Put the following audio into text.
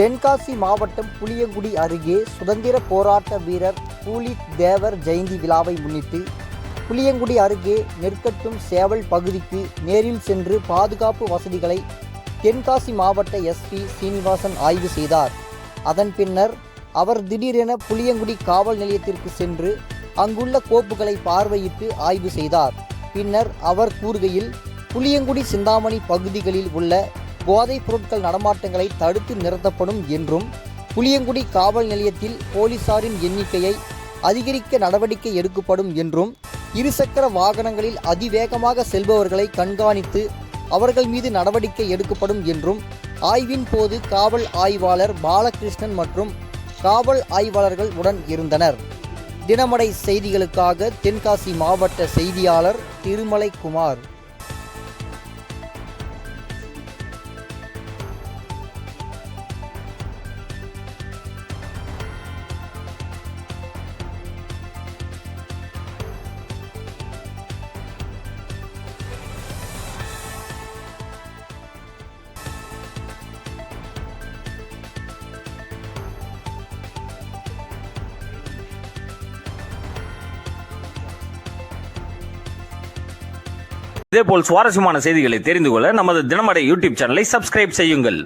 தென்காசி மாவட்டம் புளியங்குடி அருகே சுதந்திர போராட்ட வீரர் பூலித் தேவர் ஜெயந்தி விழாவை முன்னிட்டு புளியங்குடி அருகே நெற்கட்டும் சேவல் பகுதிக்கு நேரில் சென்று பாதுகாப்பு வசதிகளை தென்காசி மாவட்ட எஸ்பி சீனிவாசன் ஆய்வு செய்தார். அதன் பின்னர் அவர் திடீரென புளியங்குடி காவல் நிலையத்திற்கு சென்று அங்குள்ள கோப்புகளை பார்வையிட்டு ஆய்வு செய்தார். பின்னர் அவர் கூறுகையில், புளியங்குடி சிந்தாமணி பகுதிகளில் உள்ள போதைப் பொருட்கள் நடமாட்டங்களை தடுத்து நிறுத்தப்படும் என்றும், புளியங்குடி காவல் நிலையத்தில் போலீசாரின் எண்ணிக்கையை அதிகரிக்க நடவடிக்கை எடுக்கப்படும் என்றும், இருசக்கர வாகனங்களில் அதிவேகமாக செல்பவர்களை கண்காணித்து அவர்கள் மீது நடவடிக்கை எடுக்கப்படும் என்றும், ஆய்வின் போது காவல் ஆய்வாளர் பாலகிருஷ்ணன் மற்றும் காவல் ஆய்வாளர்கள் உடன் இருந்தனர். தினமடை செய்திகளுக்காக தென்காசி மாவட்ட செய்தியாளர் திருமலைக்குமார். இதேபோல் சுவாரஸ்யமான செய்திகளை தெரிந்து கொள்ள நமது தினமடை யூடியூப் சேனலை சப்ஸ்கிரைப் செய்யுங்கள்.